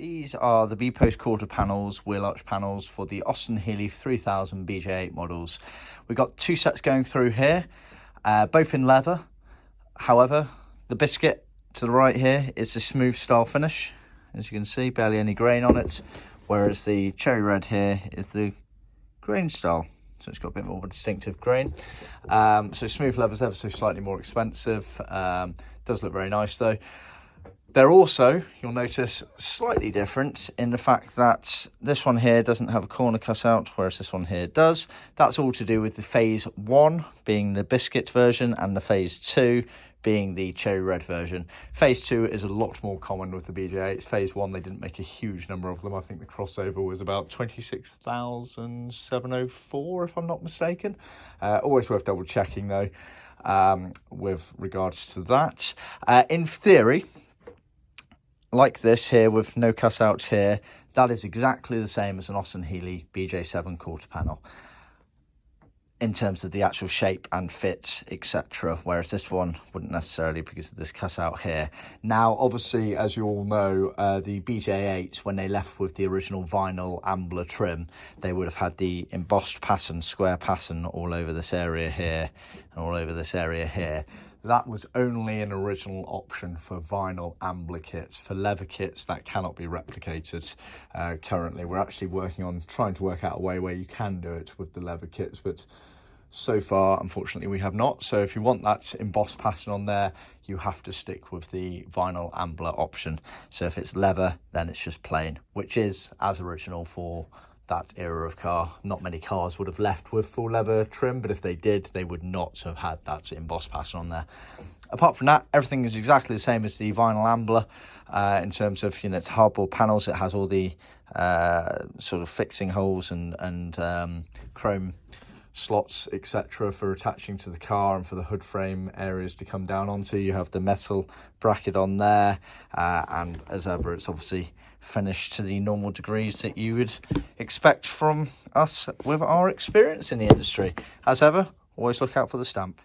These are the B-post quarter panels, Wheelarch panels for the Austin Healey 3000 BJ8 models. We've got two sets going through here, both in leather. However, the biscuit to the right here is the smooth style finish. As you can see, barely any grain on it, whereas the cherry red here is the grain style. So it's got a bit more of a distinctive grain. So smooth leather's ever so slightly more expensive. Does look very nice though. They're also, you'll notice, slightly different in the fact that this one here doesn't have a corner cut out, whereas this one here does. That's all to do with the phase 1 being the biscuit version and the phase 2 being the cherry red version. Phase 2 is a lot more common with the BJ8s. Phase 1, they didn't make a huge number of them. I think the crossover was about 26,704, if I'm not mistaken. Always worth double checking though, with regards to that. In theory, like this here with no cutouts here, that is exactly the same as an Austin Healey BJ7 quarter panel in terms of the actual shape and fit, etc. Whereas this one wouldn't necessarily because of this cutout here. Now, obviously, as you all know, the BJ8s, when they left with the original vinyl ambler trim, they would have had the embossed pattern, square pattern all over this area here and all over this area here. That was only an original option for vinyl ambler kits. For leather kits, that cannot be replicated currently. We're actually working on trying to work out a way where you can do it with the leather kits, but so far, unfortunately, we have not. So if you want that embossed pattern on there, you have to stick with the vinyl ambler option. So if it's leather, then it's just plain, which is as original for that era of car. Not many cars would have left with full leather trim, but if they did, they would not have had that embossed pattern on there. Apart from that, everything is exactly the same as the vinyl ambler in terms of, it's hardboard panels. It has all the sort of fixing holes and chrome slots, etc., for attaching to the car and for the hood frame areas to come down onto. You have the metal bracket on there, and as ever, it's obviously finished to the normal degrees that you would expect from us with our experience in the industry. As ever, always look out for the stamp.